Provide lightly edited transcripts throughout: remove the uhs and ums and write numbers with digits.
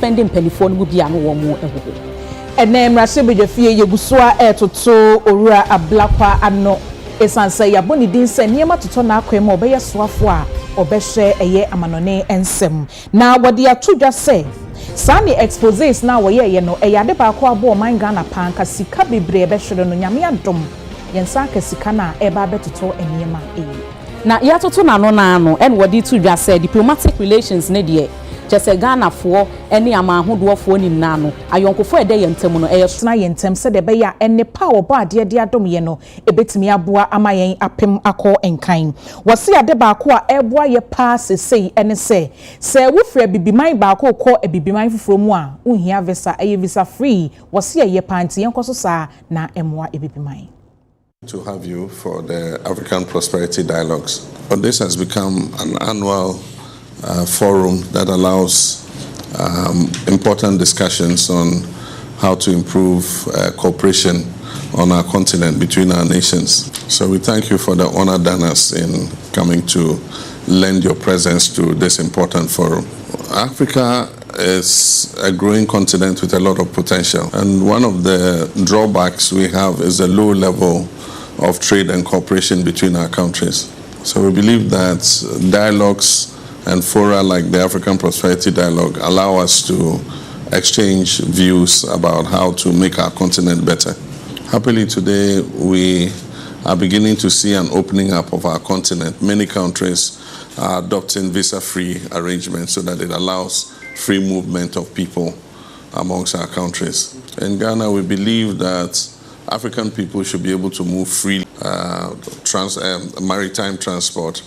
suspending telephone mu bia no wo mu ehubo enem rasebedefie yebusua etoto owura Ablakwa ano esanse yaboni din se niema toto na akwema obeye soafo a obehwe eye amanone ensem na wode atodwa se sani exposes na woye no eyade ba akwa bo man Ghana panka sika bebre behwere no nyame adom yensa ka sika na eba betoto eniema na yatoto na no na ano en wode tudwa se diplomatic relations ne de Jesse Ghana for any amahodo for nim na no ayonkofo ede yentem no eyesona yentem se de be ya enne power bo ade de adom ye no ebetimi aboa amayen apem akọ enkan wose ade ba akọ a eboa ye pa sesei ene se wofre bibiman ba akọ kọ ebibiman fufuro mu a unhia visa eye visa free wose ye panti yenkoso sa na emoa ebibiman. To have you for the African Prosperity Dialogues. But this has become an annual forum that allows important discussions on how to improve cooperation on our continent between our nations. So we thank you for the honor done us in coming to lend your presence to this important forum. Africa is a growing continent with a lot of potential, and one of the drawbacks we have is the low level of trade and cooperation between our countries. So we believe that dialogues and fora like the African Prosperity Dialogue allow us to exchange views about how to make our continent better. Happily today, we are beginning to see an opening up of our continent. Many countries are adopting visa-free arrangements so that it allows free movement of people amongst our countries. In Ghana, we believe that African people should be able to move freely, maritime transport.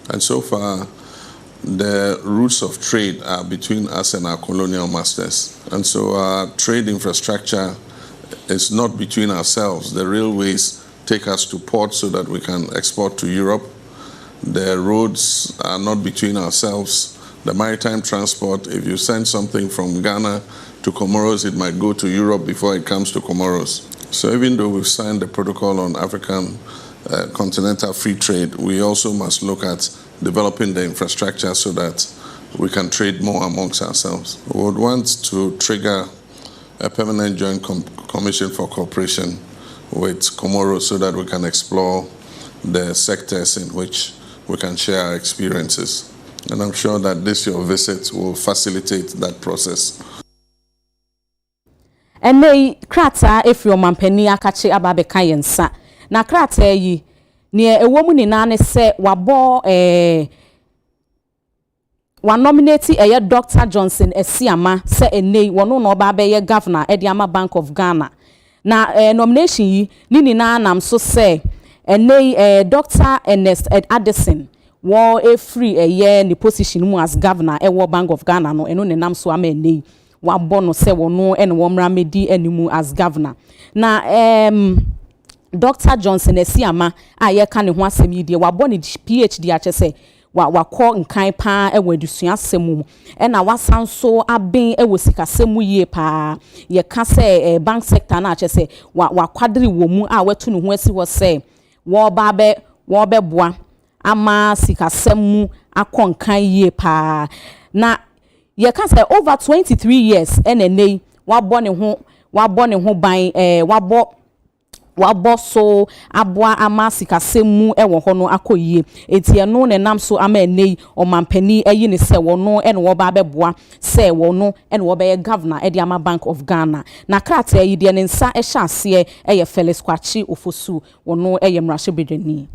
And so far, the routes of trade are between us and our colonial masters. And so our trade infrastructure is not between ourselves. The railways take us to ports so that we can export to Europe. The roads are not between ourselves. The maritime transport, if you send something from Ghana to Comoros, it might go to Europe before it comes to Comoros. So even though we've signed the protocol on African continental free trade, we also must look at developing the infrastructure so that we can trade more amongst ourselves. We would want to trigger a permanent joint commission for cooperation with Comoros so that we can explore the sectors in which we can share our experiences. And I'm sure that this your visit will facilitate that process. And they krata if your mampeni akachi ababe kayensa na krata yi near a woman in Anne say wabo one nominate a Dr. Johnson Esiama say a nay one no babe governor Ediama Bank of Ghana. Na nomination yi nini na nam so say a nay Dr. Ernest Addison war a free a year ni position as governor World Bank of Ghana no eno ne nam so ama nay wabono se wono en womra medi animu as governor na Dr. Johnson Esiama aye ka ne ho asem yi de wabone PhD ache se wakọ nkan pa ewadusua asemu na wasan so aben ewosikasemu yie pa ye ka se bank sector na ache se wakwadiri wo mu a wetu ne ho asi ho se wo be boa ama sikasemu akọ nkan yie pa na ye can say over 23 years NNA wabone ho ban wabo so aboa amasika semu ewo ho no akoyie etie no ne nam so ama enei omampani ayi ne se wono ene wo ba beboa se wono ene wo be governor Ediama Bank of Ghana na krata yi de ne nsa ehya ase eye Felix Kwachi Ofosu wono eye mrahye bedwani.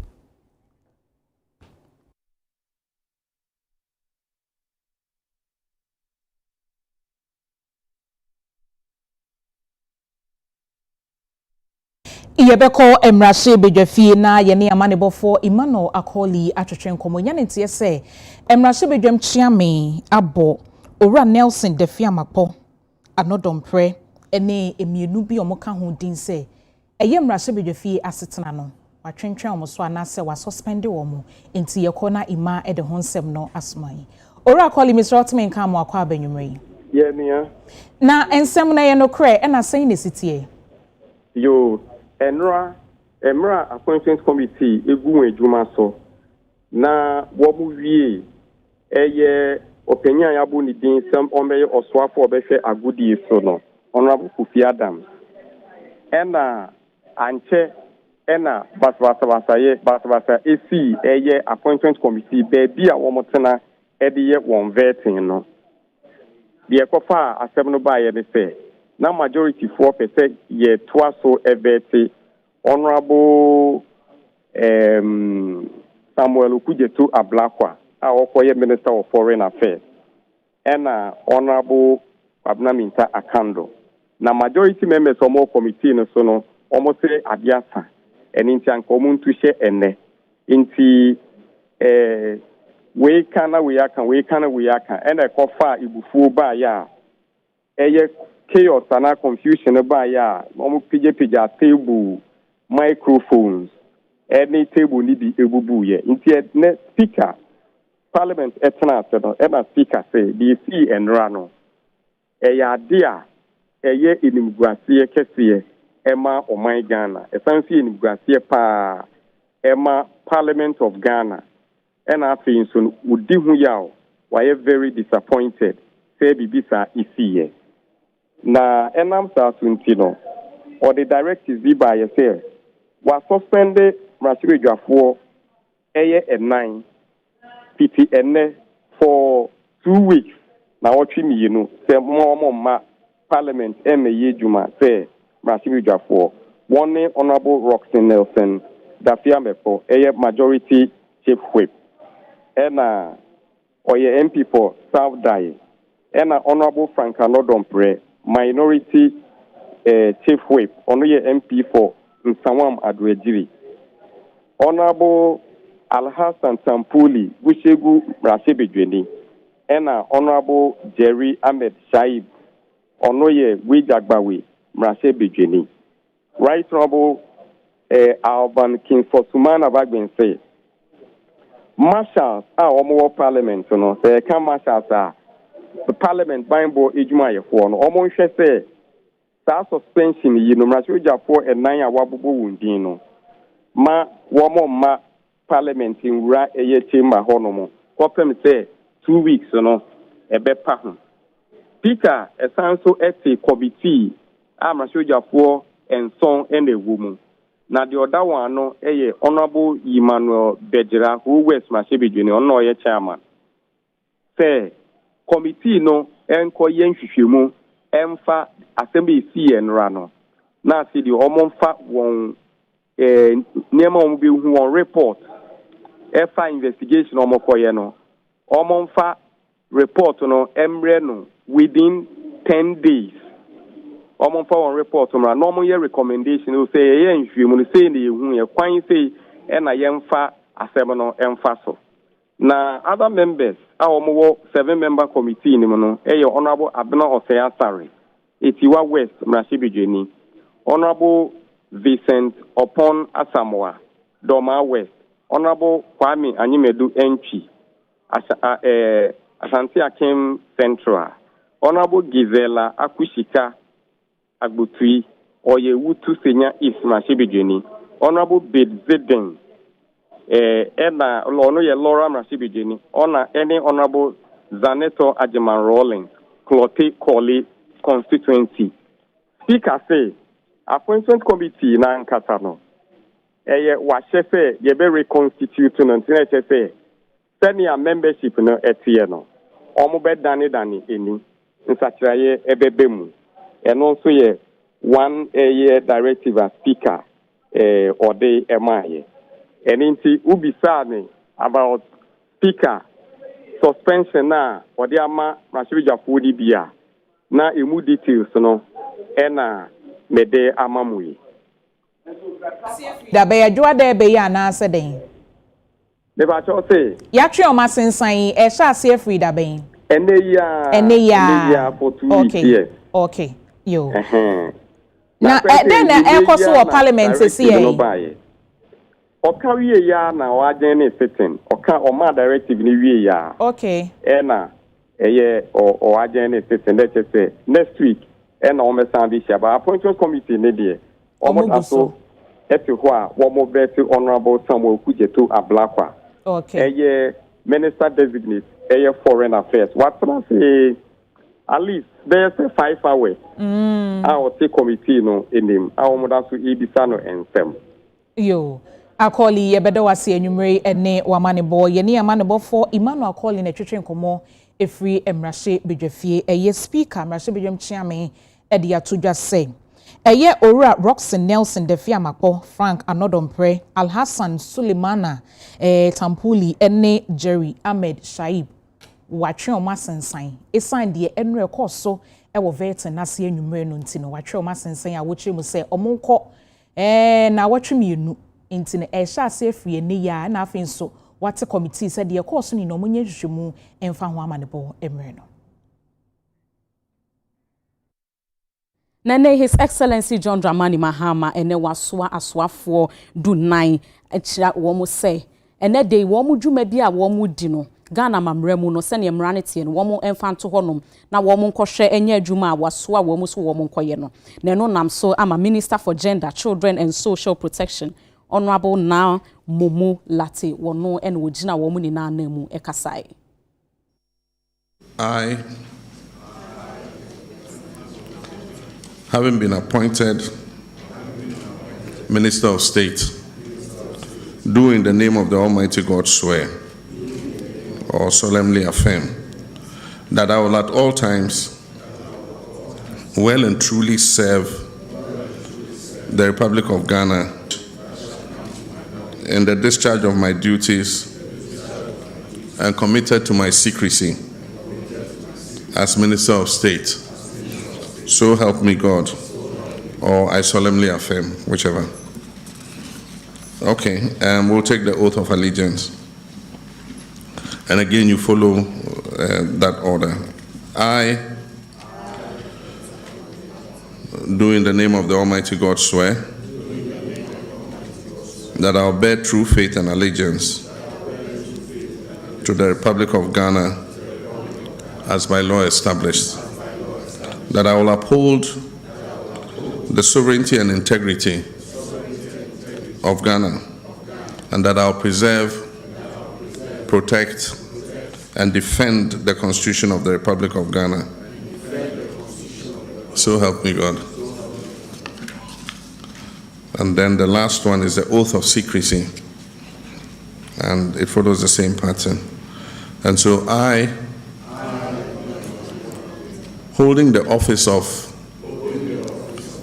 Iyebeko emrahye bedwafie na yene amanebofo Emmanuel Akoli atwetwen komo nya ntie se emrahye bedwam chiame abo owura Nelson Defiamapo anodompre ene emienu bi omoka ho din se eye emrahye bedwafie asetena no watwentwen omo so anase wa suspend omo enti yekọ na ima ede ho nsem no asman owura Akoli Mr. Otman kan mo akwa abanwumre ye mia na ensem na ye no kre ena sen ne sitie yo Emra Appointment Committee egu edwuma so na wo mu wie eye opinion ya bu ni din sem omeye oswafo obehwe agudi so no Honorable Kofi Adams ena anche ena basabasa esi eye appointment committee be a womotena ediye won vetting no de ekofa asem no ba ye ne se na majority 4% ye toaso eveti Honorable Samuel Okujetu Ablakwa a okoye Minister of Foreign Affairs ena Honorable Abnaminta Akando na majority members of more committee no so no almost say adiasa enti anka omuntu hye enne enti we kana we aka ena kofa ibufuo ba ya eye chaos and confusion ba ya omu pija table microphones any table ni bi ebubu ye enti ne speaker parliament etna se no ena speaker say the see enra no eya dia eye inimguasie kese ema oman Ghana esansi inimguasie pa ema Parliament of Ghana ena afin so udi hu yawo why very disappointed say bibisa isiye na enam sa sunti no or the directives bi ba ye say wa suspend Mrasibedwafo eye e9 piti ene for 2 weeks na otwi miyenu say mo ma Parliament eme juma say Mrasibedwafo one Honorable Roxanne Nelson Dafia Mepo eye majority chief whip ena oye MP for South Dai ena Honorable Frank Anodompre minority chief whip ono ye MP for Nsawam Adwejiri Honorable Alhassan Tampuli Bushegu Mrasibedweni ena Honorable Jerry Ahmed Shaib ono ye Wijagbawe Mrasibedweni Right Honorable Alban Kinsosumana Bagbense marshals omo parliament no say can marshals the parliament bimbo ejuma yefo no omo hwe say sa suspension yi no Mrasibedwafo enan a wabobo wundin no ma womo ma parliament nwura eye chamber ho no mo kopem say 2 weeks no ebepa ho speaker esanso eti committee Mrasibedwafo enson enewu mu na the other one no Honorable Emmanuel Bejira who West Mrasibedweni ono ye chairman say committee no enko yenhwehwemu emfa assembly CN no na see the omonfa won niema omo hu won report efa investigation omokoye no omonfa report no emre no within 10 days omonfa won report no na omo ye recommendation o say ye nhwemu no say na ehu ye kwan say na ye mfa asem no emfa so na other members omo 7-member committee ni no Honorable Abena Oseyasare Etiwa West Mrasibedweni Honorable Vincent Opon Asamoah Doma West Honorable Kwame Anyimedu Enchi Ashanti Akim Central Honorable Gizela Akushika Agbutui Oyewutu Senya East Mrasibedweni Honorable Bedzeden ena ono ye Laura Mrasibedweni ona any Honorable Zaneto Ajeman Rawlings Clote Koli constituency speaker say appointment committee na nkata no wa shefe ye be reconstitute no ntina shefe senior membership no etie no omo be dani eni nsachiraye ebebe mu eno so ye one year directive as speaker ode emaye eninti ubisa ni about speaker suspension na ode ama Mrasibedwafo di bia na emu details no ena mede amamui da be adwa da be ya na ase den me ba cho say ya twe o masensan e sha ase free da ben ene ya for 2 weeks yes okay yo na then e koso o parliament se ye oka wie ya na o agen ne sitting oka o ma directive ni wie ya okay ena o agen ne sitting let say next week ena o me sandi shaba appointment committee ne de o mo aso eti ho a wo mo Honorable Samuel Okujetu Ablakwa okay minister designate foreign affairs. What can I say? At least there's a 5 hours. I will take committee no in him. I will move to Ibisano and Sem. Yo. Akoli yebeda wasi enyumre ene wamane bo yeni amane bo for Emmanuel Akoli na twetwe nkomo efri emrahye bedwafie eye speaker emrahye bedwam chiame ede atodwa say eye owura Roxy Nelson Defia Makpo Frank Anodompre Alhassan Sulemana Tampuli ene Jerry Ahmed Shaib watwe omasensan esan de enre koso ewo vet na se enyumre no ntino watwe omasensan a wochire mu say omonko na watwe mienu intine esha se free ni ya na afin so what committee said the course ni no munye hwehwemu emfa ho amanebo emre no. Nene His Excellency John Dramani Mahama ene wasoa asoafo du 9 echira wo mu se ene dey wo mu dwuma bi a wo mu di no Ghana mamremu no se ne mrane tie no wo mu emfa nto honom na wo mu nkɔhwɛ enya adwuma a wasoa wo mu so wo mu nkɔye no na no nam so ama Minister for Gender, Children and Social Protection Honorable now Momo Lati wono and wojina wo mu ni na mu ekasai. I, having been appointed Minister of State, do in the name of the Almighty God swear or solemnly affirm that I will at all times well and truly serve the Republic of Ghana in the discharge of my duties and committed to my secrecy as Minister of State. So help me God, or I solemnly affirm, whichever. Okay, we'll take the oath of allegiance. And again, you follow that order. I, do in the name of the Almighty God swear that I'll bear true faith and allegiance to the Republic of Ghana as by law established, that I will uphold the sovereignty and integrity of Ghana, and that I'll preserve, protect, and defend the Constitution of the Republic of Ghana. So help me God. And then the last one is the oath of secrecy, and it follows the same pattern. And so I, holding the office of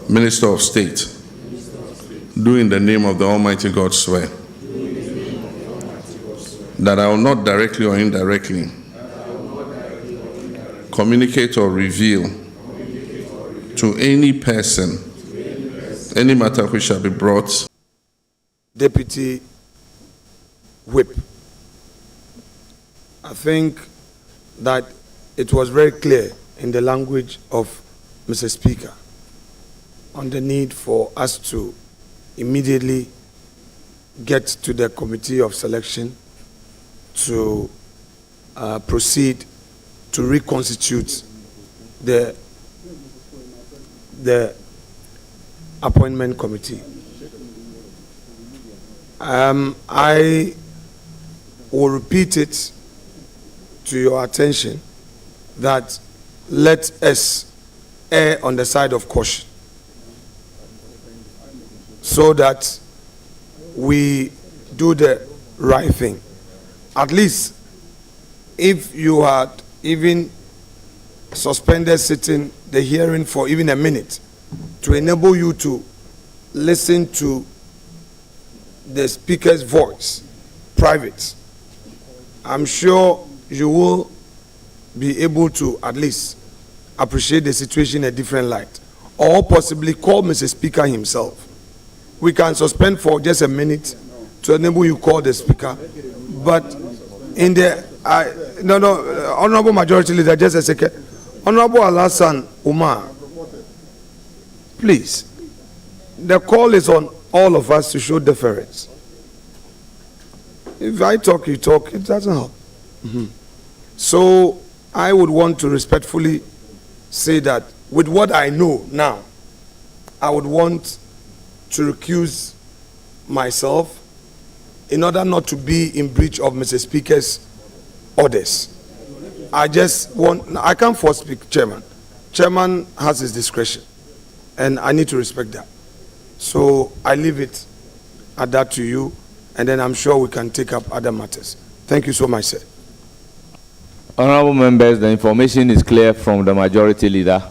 Minister of State, do in the name of the Almighty God swear that I will not directly or indirectly communicate or reveal to any person any matter which shall be brought. Deputy Whip, I think that it was very clear in the language of Mr. Speaker on the need for us to immediately get to the committee of selection to proceed to reconstitute the appointment committee. I will repeat it to your attention that let us err on the side of caution so that we do the right thing. At least if you had even suspended sitting the hearing for even a minute to enable you to listen to the speaker's voice, private, I'm sure you will be able to at least appreciate the situation in a different light, or possibly call Mr. Speaker himself. We can suspend for just a minute to enable you call the speaker, but in the Honorable Majority Leader, just a second. Honorable Alhassan Umar, please, the call is on all of us to show deference. If I talk, you talk, it doesn't help. So I would want to respectfully say that with what I know now, I would want to recuse myself in order not to be in breach of Mr. Speaker's orders. I can't force speak, Chairman. Chairman has his discretion, and I need to respect that. So I leave it at that to you, and then I'm sure we can take up other matters. Thank you so much, sir. Honorable members, the information is clear from the majority leader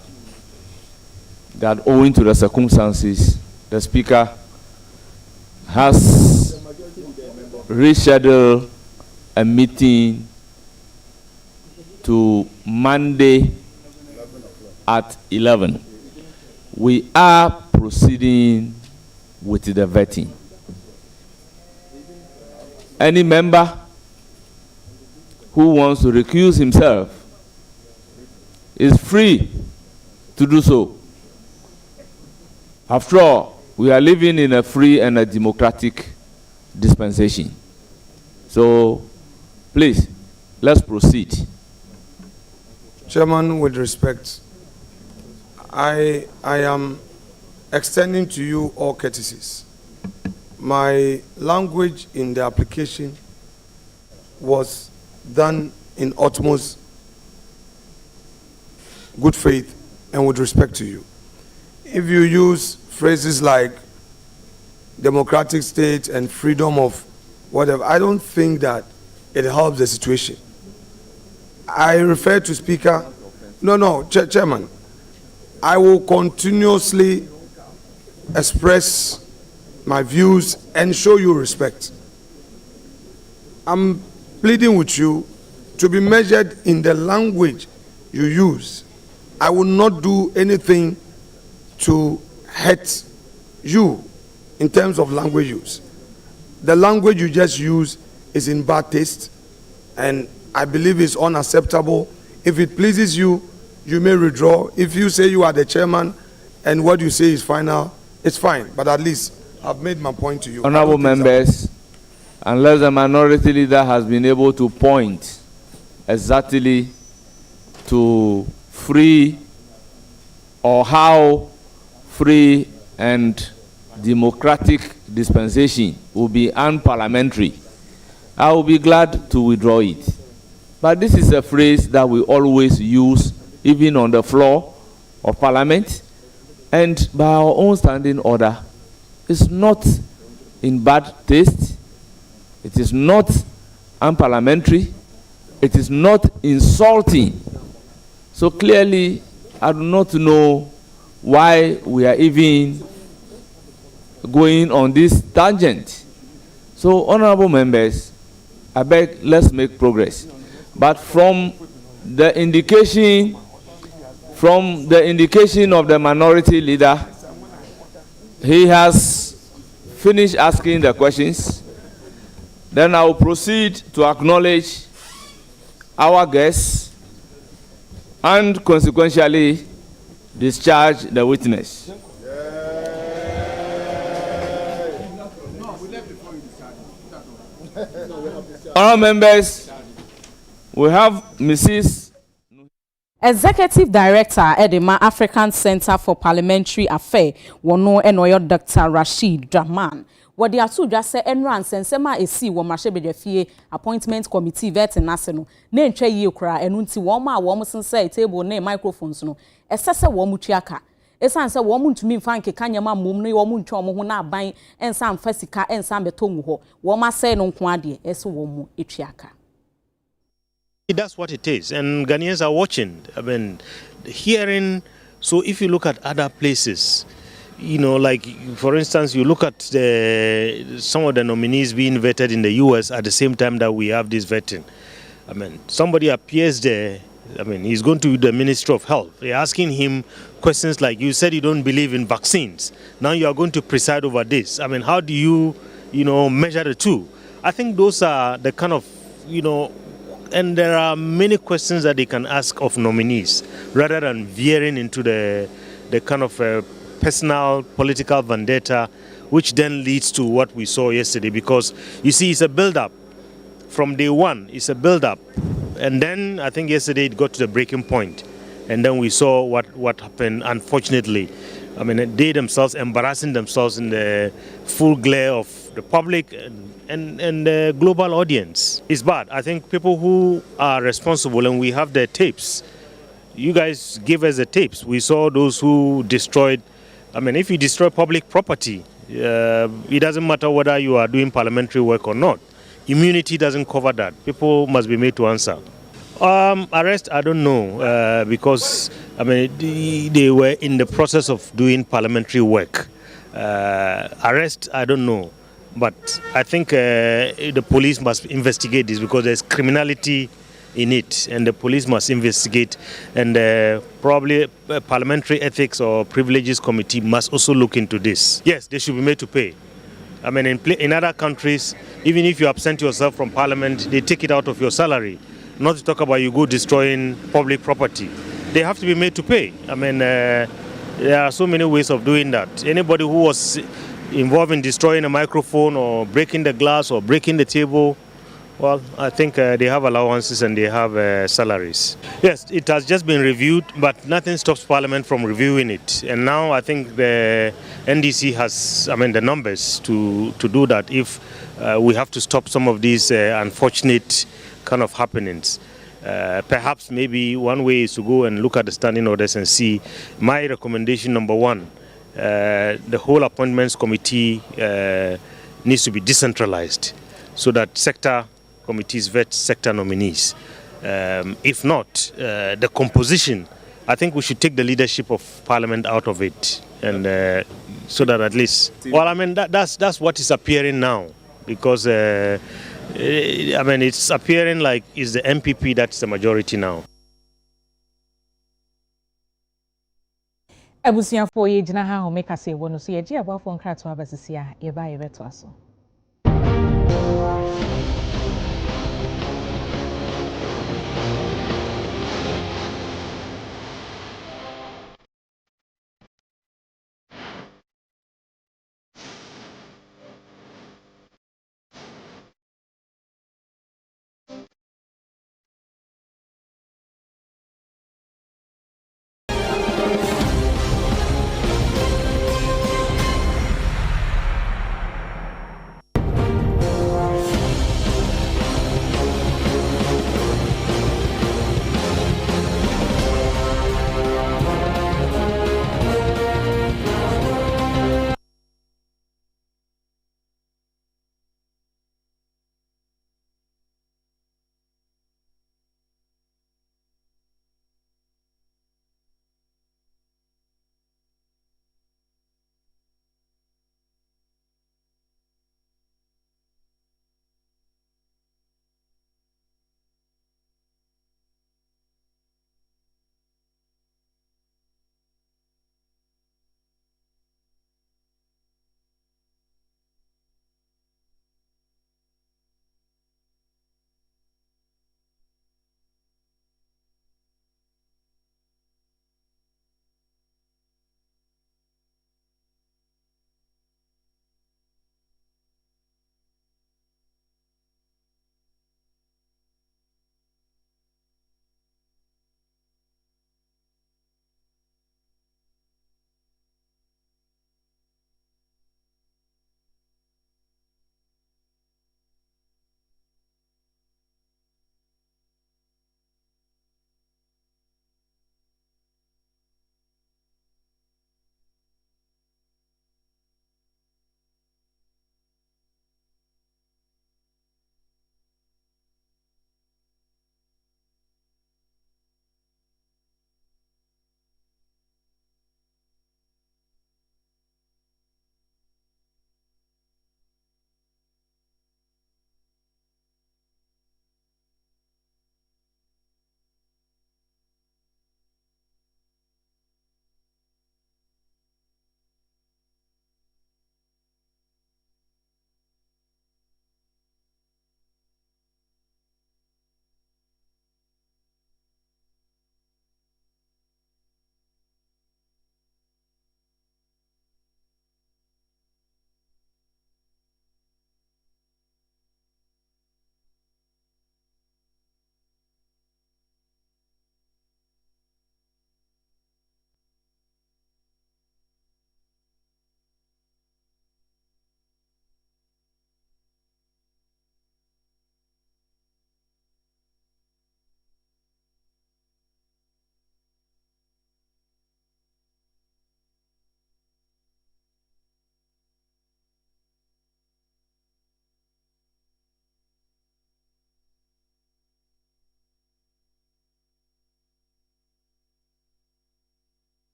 that owing to the circumstances, the Speaker has rescheduled a meeting to Monday at 11. We are proceeding with the vetting. Any member who wants to recuse himself is free to do so. After all, we are living in a free and a democratic dispensation. So, please, let's proceed. Chairman, with respect, I am extending to you all courtesies. My language in the application was done in utmost good faith and with respect to you. If you use phrases like democratic state and freedom of whatever, I don't think that it helps the situation. I refer to Speaker. No, Chairman. I will continuously express my views and show you respect. I'm pleading with you to be measured in the language you use. I will not do anything to hurt you in terms of language use. The language you just use is in bad taste, and I believe it's unacceptable. If it pleases you, you may withdraw. If you say you are the chairman and what you say is final, it's fine. But at least I've made my point to you. Honorable members, unless the minority leader has been able to point exactly to free or how free and democratic dispensation will be unparliamentary, I will be glad to withdraw it. But this is a phrase that we always use even on the floor of Parliament, and by our own standing order. It's not in bad taste, it is not unparliamentary, it is not insulting. So clearly, I do not know why we are even going on this tangent. So, honorable members, I beg, let's make progress. But from the indication of the minority leader, he has finished asking the questions. Then I will proceed to acknowledge our guests and consequentially discharge the witness. Honourable members, we have Mrs. Executive Director Edema African Center for Parliamentary Affairs, wono enoyo Dr. Rashid Rahman. What they are to just say enran sensema esi wo mahye appointment committee vet nase no na ntwa yi kura enu nti wo ma wo sense table na microphones no esese wo mutuaka esan se wo ntumi mfa nkeka nyama mom no wo ntwa mo ho na aban ensa mfa sika ensa beto mu ho wo ma say no nko ade ese wo mu etuaka. That's what it is, and Ghanaians are watching. I mean, hearing. So if you look at other places, you know, like for instance, you look at some of the nominees being vetted in the US at the same time that we have this vetting. I mean, somebody appears there. I mean, he's going to the Ministry of Health. They're asking him questions like, you said you don't believe in vaccines. Now you are going to preside over this. I mean, how do you measure the two? I think those are the kind of, and there are many questions that they can ask of nominees rather than veering into the kind of personal political vendetta, which then leads to what we saw yesterday. Because you see, it's a build-up. From day one, it's a build-up. And then I think yesterday it got to the breaking point. And then we saw what happened, unfortunately. I mean, they themselves embarrassing themselves in the full glare of the public and the global audience. It's bad. I think people who are responsible, and we have the tapes. You guys give us the tapes. We saw those who destroyed. I mean, if you destroy public property, it doesn't matter whether you are doing parliamentary work or not. Immunity doesn't cover that. People must be made to answer. Arrest, I don't know, because I mean they were in the process of doing parliamentary work. Arrest, I don't know, but I think the police must investigate this because there's criminality in it, and the police must investigate, and probably Parliamentary Ethics or Privileges Committee must also look into this. Yes, they should be made to pay. I mean, in other countries, even if you absent yourself from Parliament, they take it out of your salary. Not to talk about you go destroying public property. They have to be made to pay. I mean, there are so many ways of doing that. Anybody who was involved in destroying a microphone or breaking the glass or breaking the table, well, I think they have allowances and they have salaries. Yes, it has just been reviewed, but nothing stops Parliament from reviewing it. And now I think the NDC has, I mean, the numbers to do that if we have to stop some of these unfortunate kind of happenings. Perhaps maybe one way is to go and look at the standing orders and see. My recommendation number one, the whole appointments committee needs to be decentralized so that sector committees vet sector nominees. If not, the composition, I think we should take the leadership of Parliament out of it, and so that at least, well, I mean that's what is appearing now, because I mean it's appearing like it's the MPP that's the majority now. Abusiafo ye gina ha ho meka se wono so ye gi abafo nkrato abasisi a ye ba ye beto aso.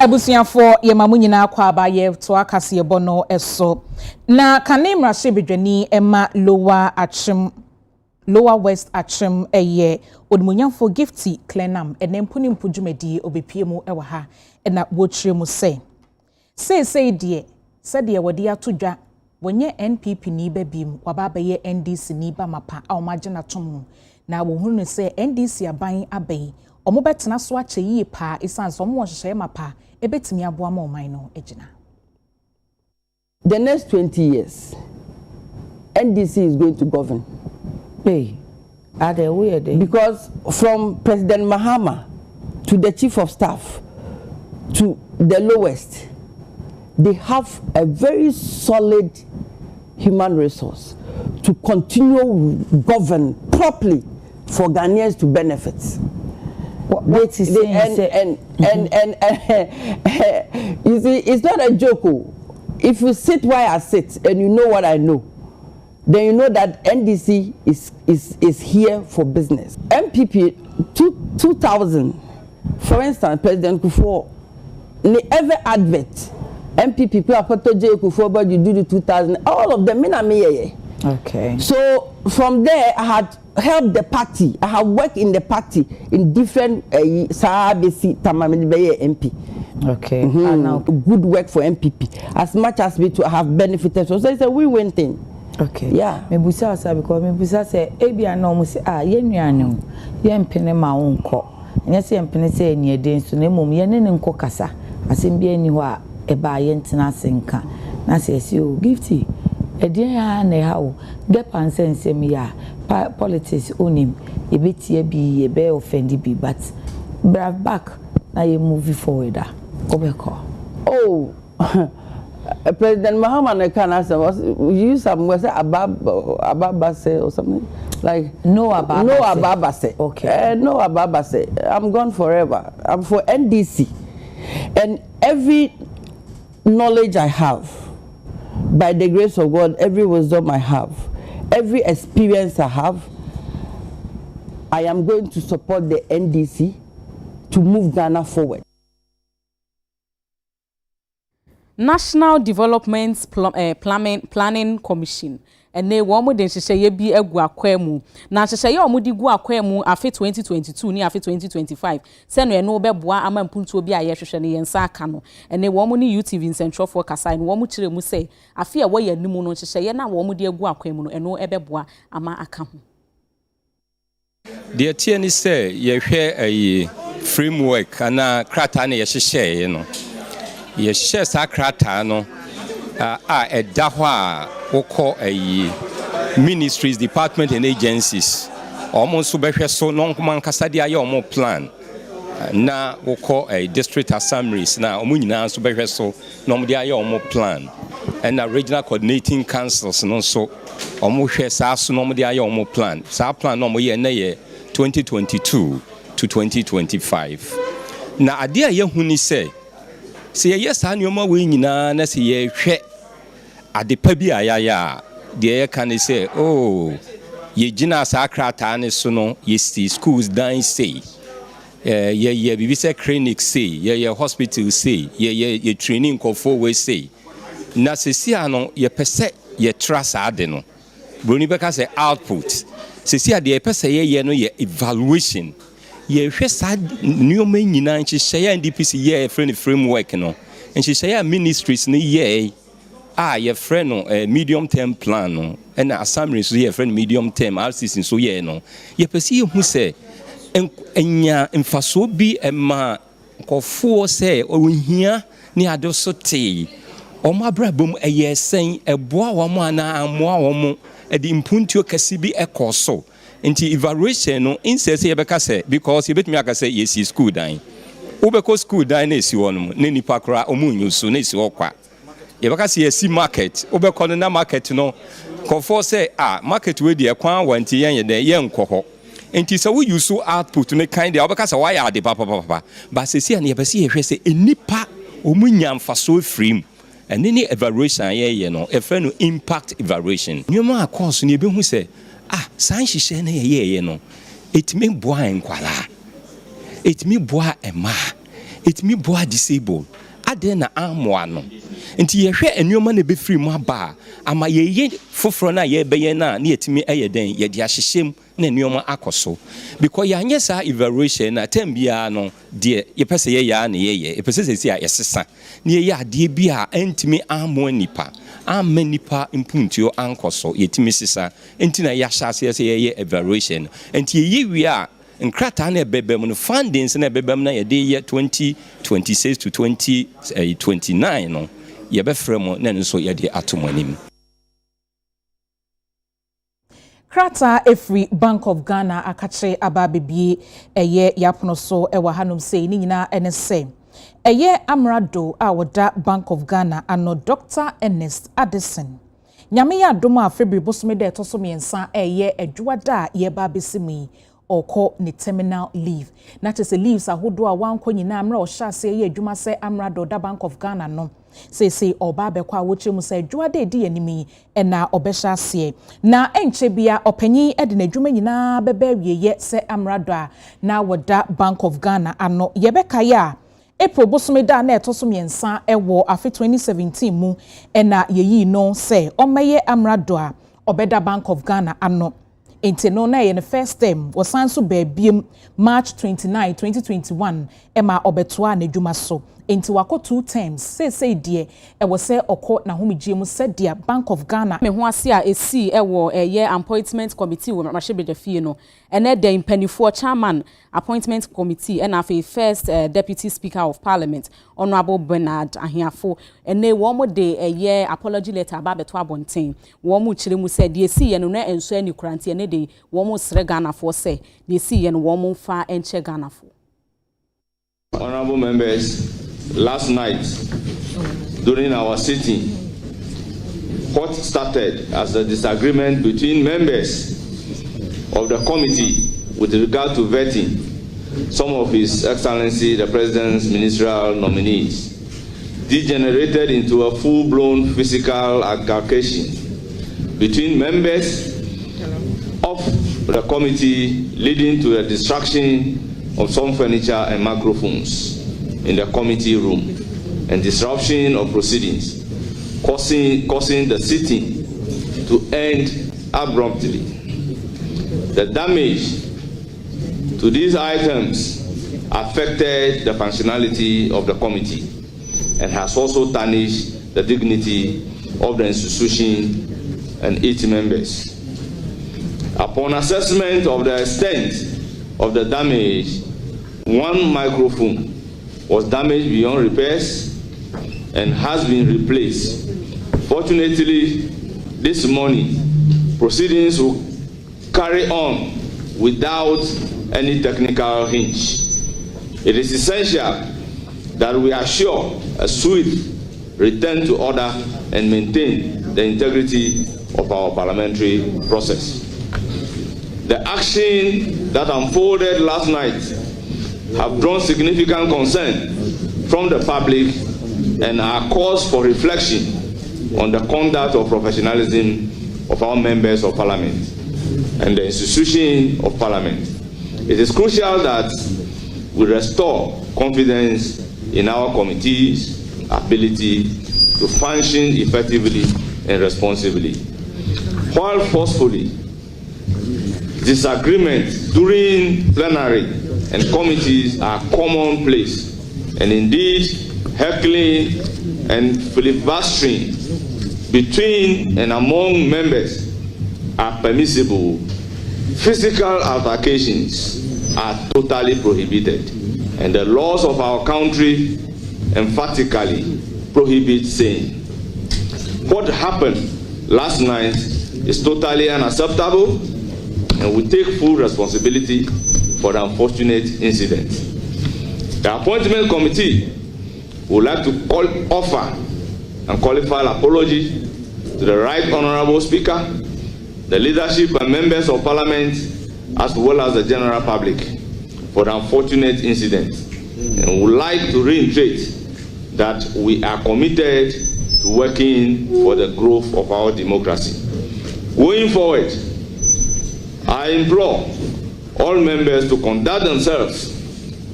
Ebusiafo ye mamu nyina kwa abaye to akase ye bono eso na kanemra shebedwani ema lower west achim eye odmunyamfo gifty clenam enempuni mpudwumadi obepiemu ewa ha na wochire mu say de sede wodi atodwa wonye NPP ni babim wababa ye NDC ni ba mapa a omagena tom na wo hunu say NDC aban abai omo betena so ache yi pa isan so mo hwehwe mapa ebetimi aboa ma oman no egina. The next 20 years NDC is going to govern. Hey, are they weird? Because from President Mahama to the chief of staff to the lowest, they have a very solid human resource to continue govern properly for Ghanaians to benefit. What is saying? You see, it's not a joke. If you sit where I sit and you know what I know, then you know that NDC is here for business. MPP 2000, for instance, President Kufuor, every advert, MPP people Kufuor, but you do the 2000, all of them in me. Okay. So from there, I had helped the party. I have worked in the party in different Saabesi Tamamibeye MP. Okay. Now good work for MPP. As much as we to have benefited, so it's a win-win thing. Okay. Yeah. Me busa sa because me busa say ebia no mo say ye nuane ye mpene ma wonko. Nya say mpene say eni eden so na mom ye ne nko kasa. Asem bia ni ho a e ba ye ntena senka. Na say o gifty. Eden ya na ha o. Get pansensem ya politics onim. E betie bi ye be offend bi but brave back na ye move forward a. Obeko. Oh. President Mahama can use some words Ababase or something like no Ababase. Okay. No Ababase. I'm gone forever. I'm for NDC, and every knowledge I have, by the grace of God, every wisdom I have, every experience I have, I am going to support the NDC to move Ghana forward. National Development Planning Commission ene wo mo de hyehyeye bi egu akwemu na hyehyeye o mo di gu akwemu afi 2022 ni afi 2025 se no ene obeboa amampuntuo bi aye hwehwe ne yensa aka no ene wo mo ni UTV Central for Kasai no wo mo kire mu se afi e wo ya nimu no hyehyeye na wo mo de egu akwemu no ene ebeboa ama aka ho de tie ni se ye hwe ayi framework ana krata na ye hyehyeye no ye share sakrata no eda ho a wokọ ministries, department and agencies almost so behwe so no man kasa dia ye omo plan na wokọ district assemblies na omo nyina so behwe so no mo dia ye omo plan and regional coordinating councils no so omo hwe sa so no mo dia ye omo plan sa plan no mo ye na ye 2022 to 2025 na ade a ye huni say se ye sa nyoma we nyina na se ye hwe adepa bi ayaya de ye kan say oh ye gina sa krata ne so no ye see schools dan say ye bibi say clinic say ye hospital say ye training kofo we say na se si ano ye pese ye trust ade no broni beka say output se si ade ye pese ye no ye evaluation ye hwe sa nyoma nyina nchi share NDPC ye friend framework no nchi share ministries ni ye ye friend no medium term plan no and assembly so ye friend medium term RCC so ye no ye pese ye hu se enya mfaso bi ema kofo se ohia ni ade so te o ma brabom eye sen eboa wo mo ana amoa wo mo edi impuntuo kase bi ekoso nti evaluation no insese ye beka se because ye betumi aka se yes school dan ubeko school dan na esi wonum na nipa kra omunyusu na esi okwa ye beka se yes market ubeko no na market no kofo se market we de kwan wanti yen ye de ye nkoho nti se we use output ne kind de ubeka se why ade papa ba se si na ye bese ye hwe se enipa omunya mfaso free and any evaluation ye no e friend no impact evaluation nyoma course ne be hu se san hihye na ye no etimi boa enkwala etimi boa ema it me boa disabled ade na amoa no nti ye hwe enuoma na be free mu aba ama ye foforo na ye beye na yetimi eyeden ye de ahyehyem na enuoma akoso because ya anye sa evaluation na tambia no de ye pese ye ya na ye pese sesi a yesesa na ye ade bia entimi amoa nipa amma nipa impuntio ankoso yetimi sesa enti na ya hyase ye evaluation enti ye wi a nkrata na bebem no fundings na bebem na ye de ye 2026 to 2029 no ye be fremo na nso ye de atomanim. Krata Efri Bank of Ghana akache ababebie eye yapono so ewa hanum sei ni nyina ene se eye amrado a woda Bank of Ghana ano Dr. Ernest Addison nyame ya doma afebri bosome de to so miensa eye adwada ye ba besimi oko ni terminal leave na chese leaves ahodo a wanko nyina amra o hyase ye adwuma se amrado da Bank of Ghana no say oba bekwa woche mu say dwade di animi na obehya ase na enche bia opanyi de na dwuma nyina bebe wieye se amrado a na woda Bank of Ghana ano yebeka ya April bosome da na etoso miensa ewo afi 2017 mu na yeyi no say omeye amrado a obeda Bank of Ghana ano enti no na ye the first time wasanso baabiem March 29 2021 ema obetoa na dwuma so enti wako 2 times say die e wo se okọ na homegye mu se dia Bank of Ghana me ho ase a esi ewo ye appointment committee wo Mashebe fie no ene the impanifo chairman appointment committee and afi first deputy speaker of parliament honorable Bernard Ahiafo ene wo mo de ye apology letter ba beto abonten wo mo kire mu se de esi ye no na enso ani kurante ene de wo mo sre Ghana fo se de esi ye no wo mo fa enche Ghana fo. Honorable members, last night during our sitting, what started as a disagreement between members of the committee with regard to vetting some of His Excellency the President's ministerial nominees degenerated into a full-blown physical altercation between members of the committee, leading to the destruction of some furniture and microphones in the committee room and disruption of proceedings, causing the sitting to end abruptly. The damage to these items affected the functionality of the committee and has also tarnished the dignity of the institution and its members. Upon assessment of the extent of the damage, one microphone was damaged beyond repairs and has been replaced. Fortunately, this morning, proceedings will carry on without any technical hitch. It is essential that we assure a swift return to order and maintain the integrity of our parliamentary process. The action that unfolded last night have drawn significant concern from the public and are cause for reflection on the conduct of professionalism of our members of parliament and the institution of parliament. It is crucial that we restore confidence in our committees' ability to function effectively and responsibly. While forcefully, disagreements during plenary and committees are commonplace, and indeed heckling and filibustering between and among members are permissible. Physical altercations are totally prohibited, and the laws of our country emphatically prohibit saying. What happened last night is totally unacceptable, and we take full responsibility for the unfortunate incident. The appointment committee would like to offer and qualified apology to the Right Honorable Speaker, the leadership and members of Parliament, as well as the general public, for the unfortunate incident, and would like to reiterate that we are committed to working for the growth of our democracy. Going forward, I implore all members to conduct themselves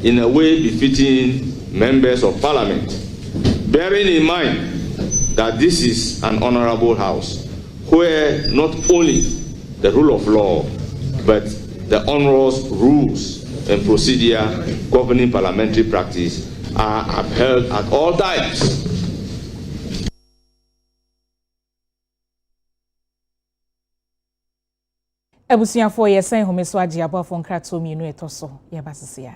in a way befitting members of parliament, bearing in mind that this is an honorable house where not only the rule of law but the onerous rules and procedure governing parliamentary practice are upheld at all times. Ebusuafo yesen homeso agi abafo nkrato mienu etoso ye basisia.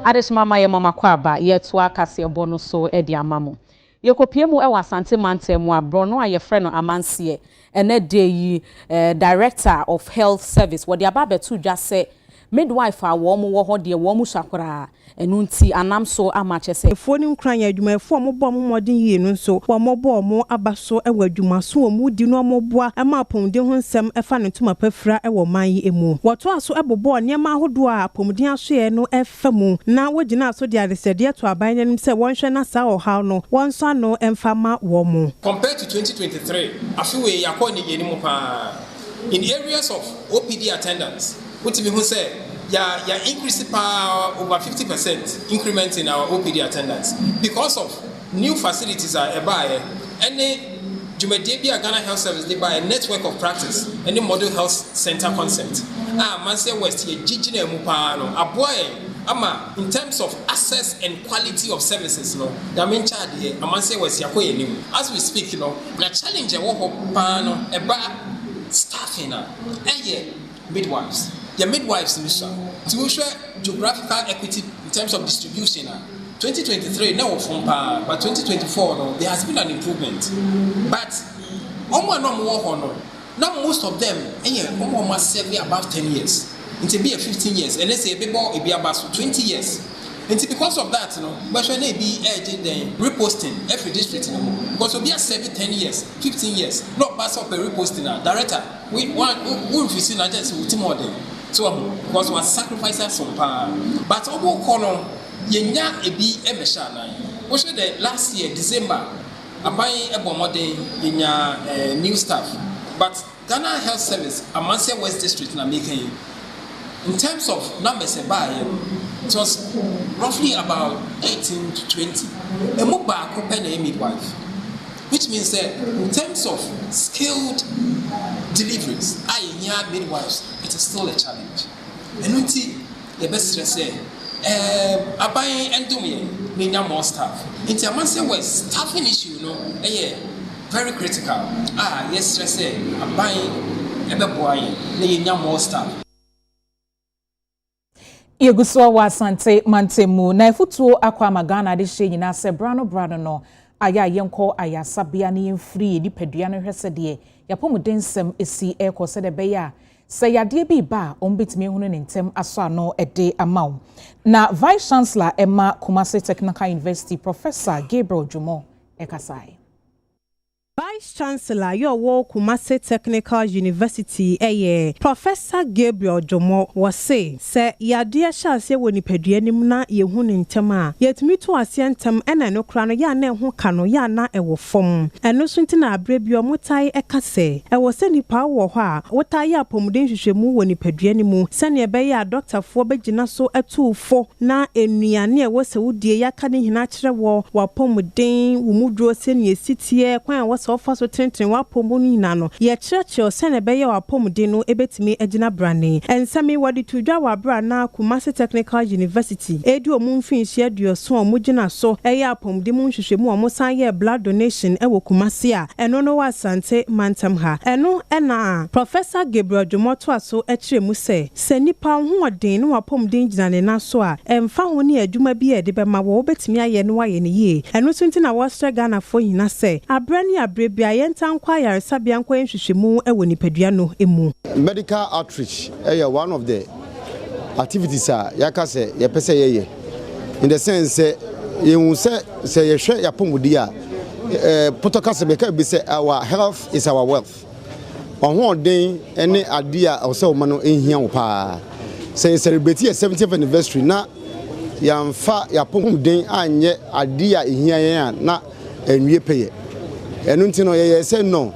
Adesmama ye mama kwaba ye to akase bono so e di amamo. Ye kopie mu e wa Asante Mante mu abro no aye frɛ no Amansie ene de yi director of health service wo de aba betu dwa se midwife a wo mo wo ho de wo mo hwakora enu nti anam so amache se efo ni nkran ya adwuma efo mo bo mo modin yi no so wo mo bo mo abaso e wa adwuma so mo di no mo boa e ma apomde ho nsem e fa no tuma pafra e wo man yi emu wo to aso e bobo niam ahodo a apomde aso ye no e fa mu na wo gina aso de adesede to aban nim se won hwe na sa o ha no won so no emfa ma wo mo compared to 2023 afiwe yakọ ni yeni mu pa in areas of OPD attendance what we say ya increase by over 50% increment in our OPD attendance because of new facilities are buy any Jumedebia Ghana Health Service they buy a network of practice any model health center concept Manse West ye jijine mu pa no aboy ama in terms of access and quality of services no that mean charge here Manse West yakoye nim as we speak na challenge wo ho pa no staffing midwives. The midwives mission to show geographical equity in terms of distribution. 2023 now from but 2024 no, there has been an improvement. But now most of them must serve above 10 years. It will be 15 years, and let's say be about 20 years. And because of that, but should they be reposting every district? Because we'll be serving 10 years, 15 years, not pass up a reposting director. We see not just with more than so because we sacrifices some power. But over column, yenya ebi emeshana. We should the last year December, I buy a bomode yenya new staff. But Ghana Health Service, Amansie West District na making in terms of numbers it was roughly about 18 to 20. A mobile company midwife, which means that in terms of skilled deliveries, midwives, it is still a challenge. And until the best say, I buy and do me need more staff. In Amansie West, staffing issue, very critical. Yes, I say, I buy a boy, need more staff. Yeguswa wa Asante Mante mu na efutuo akwa magana de hye nyina se brano no aya yenko aya sabia ne yemfiri di padua no hwese de yapomudensem esi ekose de beya se yade bi ba ombetimi hunu ne ntem aso ano ede amaw na Vice Chancellor Emma Kumasi Technical University Professor Gabriel Jumo ekasai Vice Chancellor Yowo Kumasi Technical University Professor Gabriel Jomo was say yade sha se woni padua nim na ye hu ne ntem a yetumi to ase ntem ena no kra no ya na ehu ka no ya na ewo fom eno so ntina abre bi omutai ekase ewo se nipa wo ho a wotai apomuden hwehwemu woni padua nim se ne be ya doctor fo begina so etufo na enuane ewo se wudie yaka ne hina kire wo wapomuden wumudro se ne sitie kwan so fa so tenten wa pomu nyina no ye churchill se ne be ye wa pomuden no ebetimi agina brane ensami wadi tudwa wa bra na Kumasi Technical University edu omumfinhye aduoso omugina so eye apomuden mu nhwehwemu omusan ye blood donation ewo Kumasi a eno no wa Asante Mantam ha eno ena Professor Gabriel Jomoto aso ekiremu se nipa ho odin no wa pomuden gina ne na so a emfa ho ne adwuma bi e de be ma wo betimi aye no wa ye ne ye eno so ntina wa Ghana fo hina se abrani bia yenta nkwa yaresa bia nkwa nhwehwemu ewo nipadua no emu medical outreach one of the activities yaka se ye pese ye in the sense you say ye hwe yapomudi a protocol se be be say our health is our wealth on den any idea o se o ma no ehia wo pa say celebrate your 70th anniversary na yamfa yapomuden anye idea ehia yen na enwie peye enu ntino ye say no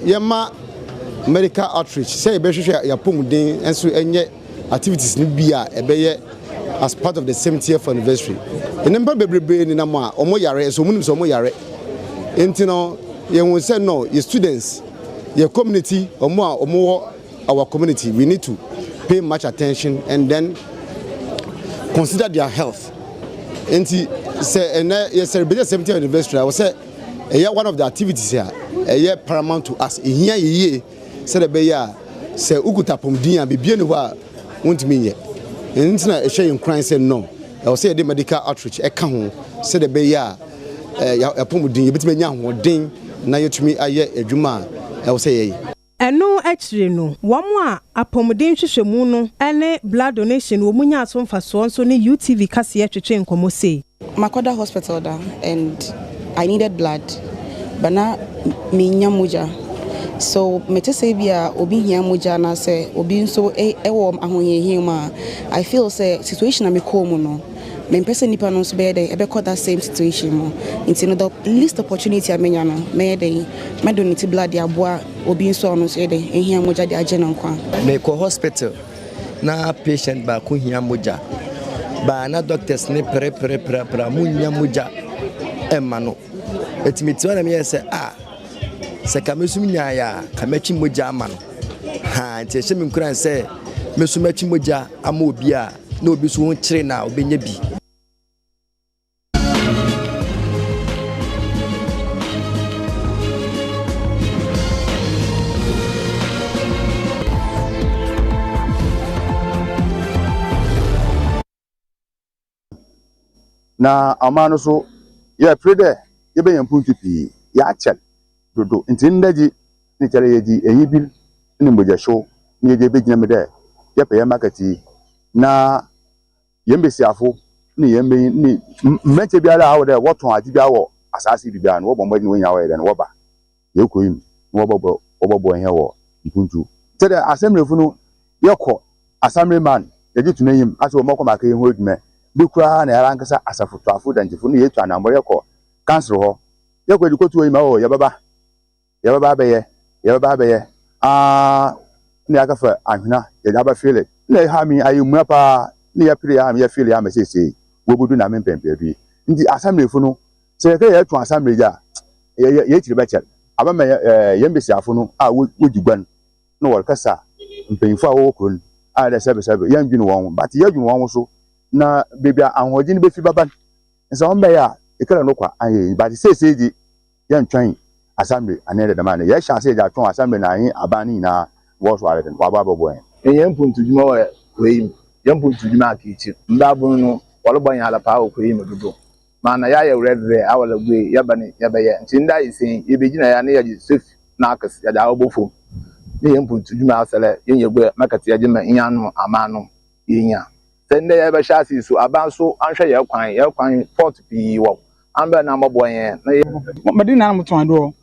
yema medical outreach say be hwehwe yapomuden enso enye activities ni bia ebeye as part of the 70th anniversary enemba bebrebe ni na mo a omo yare so munim so omo yare ntino ye won say no your students your community omo our community we need to pay much attention and then consider their health enti say ye celebrate 70th anniversary I will say one of the activities here paramount to us here ye say the beya say ukuta pomdin a bibie ne ho a wontimi ye ntina ehye nkran say no e wo say the medical outreach e ka ho say the be ya yapomudin yebitime nya hoden na yetumi aye adwuma e wo say ye Eno actually no wamo a apomuden hwehwemu no ene blood donation wo munya aso mfaso nso ne UTV kase ye twetwe nkomo sei Makoda hospital da and I needed blood but na me nya moja so mete say bia obi hia moja na say obi nso wo ahoyehie ma I feel say situation na me komu no me person nipa no so be dey e be call that same situation mo into no the least opportunity amenya no me dey me donate blood ya boa obi nso no so dey ehia moja dey age no kwa me ko hospital na patient ba ko hia moja ba na doctors ne pre munya moja emma no etimiti wana me say se kamesum nya ya kamechi moja ama no ha nti ehye me nkuran say mesumachi moja ama obi a na obi so ho kire na obenya bi na amano so ye prede ye be yan puntu pi ya chel dodo nti ndaji ni chele yeji eyi bil ni moja show ni yeje be gina me de ye pe ye marketi na ye mbesi afo ni ye me ni menche biara awo de woton agi bia wo asase bibia no wo bomba ni wonya wo de no wo ba ye koyim wo bobo hen wo puntu tede assembly no ye ko assembly man ye gitu nayim ase wo mako maka ye ho adwuma bi kura na yara nkasa asafoto afo dantifo no yetu anambore ko cancel ho ye ko edikotu oyima o ye baba be ye ni akafa ahuna ye daba feel na ha mi ayemu pa ni ya pire ya mi ya feel ya mesese wo bodu na mempempedu ndi assembly fo no se ke ye tu assembly ja ye tiri be chel aba me ye mbesi afo no wojugban no wor kasa mpemfo a wo kron a da sebe ye ndwinu won but ye dwunu won so na bebia ahoji ni be fi baba nso on be ya ekere no kwa aye but say di ye ntwan assembly anede de man ye chance ja twan assembly na yin abani na wo so are den wa babo en ye mpuntu djuma we ye mpuntu djuma akichi ndabun no walo banya ala pa ko yi medudo mana ya ye red there awala gwe ya bani ya be ye nti nda isin ye begina ya na ye safe na akas ya da obofo ye mpuntu djuma asale ye gwe makati ya jema inyanu amanu yenya sende ya be shasi so abanso anhwe ye kwan port pi wo amba na mabo yen na madina na mutu ado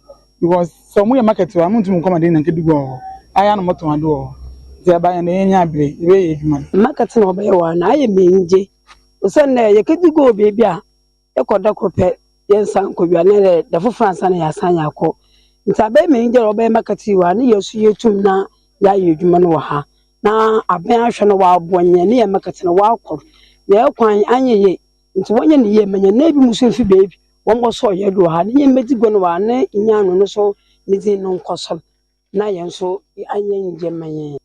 because so mu ye market wa muntu mu komade na nkedugo aya na mutu ado ze ba na yenya abre ibe ye djuma market na obaye wa na aye menje usanna ye kedugo bebi a ekoda kope ye nsan ko bia na da fu France na ya san yakọ ntabe menje obaye market wa na yesu yetum na ya ye djuma no wa ha na aben ahwe no wa abonye ne ye market na wa akọ ye kwan anyeye nti wonye ne ye menye na bi muso fi bebi wongo so ye do ha ne ye medigo no wa na inyano no so ne din no nkoso na ye nso anye nje menye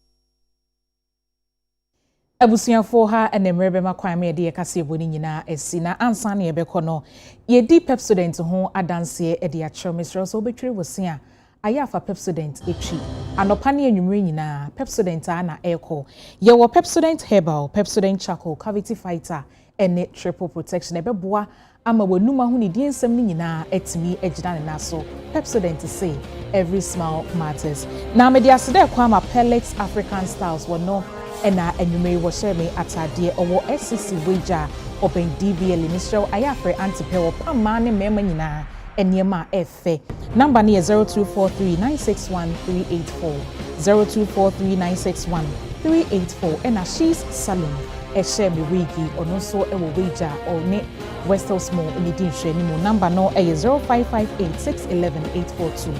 abusuafo ha enemrebe makwan me de kase eboni nyina esi na ansa na yebekọ no ye di Pepsodent ho adanse e de akyerɛ mesrɛ so obetwere wosia ayafa Pepsodent etwi anopa ne enwumre nyina Pepsodent ana eko ye wo Pepsodent herbal Pepsodent charcoal cavity fighter ene triple protection ebeboa ama wanum ahu ne die nsɛm ne nyina etimi agina ne naso Pepsodent say every smile matters na me de asede kwa ma pellets African styles wono ena enyume wo share me atade owo SCC wager open DBL Ministry ayafre antipe wo pamma ne mema nyina eniema efe number ne 0243961384 0243961384 ena she's salon e share me wigi ono so e wo wager or ne Western Small in the hwe ni mo number no e 0558611842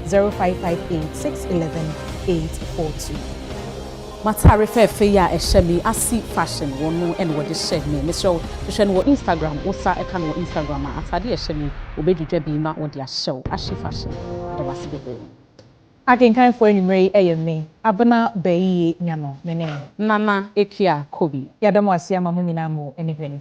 0558611842 matare fefe ya ehemi asi fashion wono en wo de share me Mr. hwe no Instagram wo sa e ka no Instagram atade ehemi obedwedwa bi ma wo de ahyew ashi fashion de wase bebe akenkan fo enwumre eyeme abana bayi nyano nene nana ekia kobi yadamo asia ma mu nyina mo anything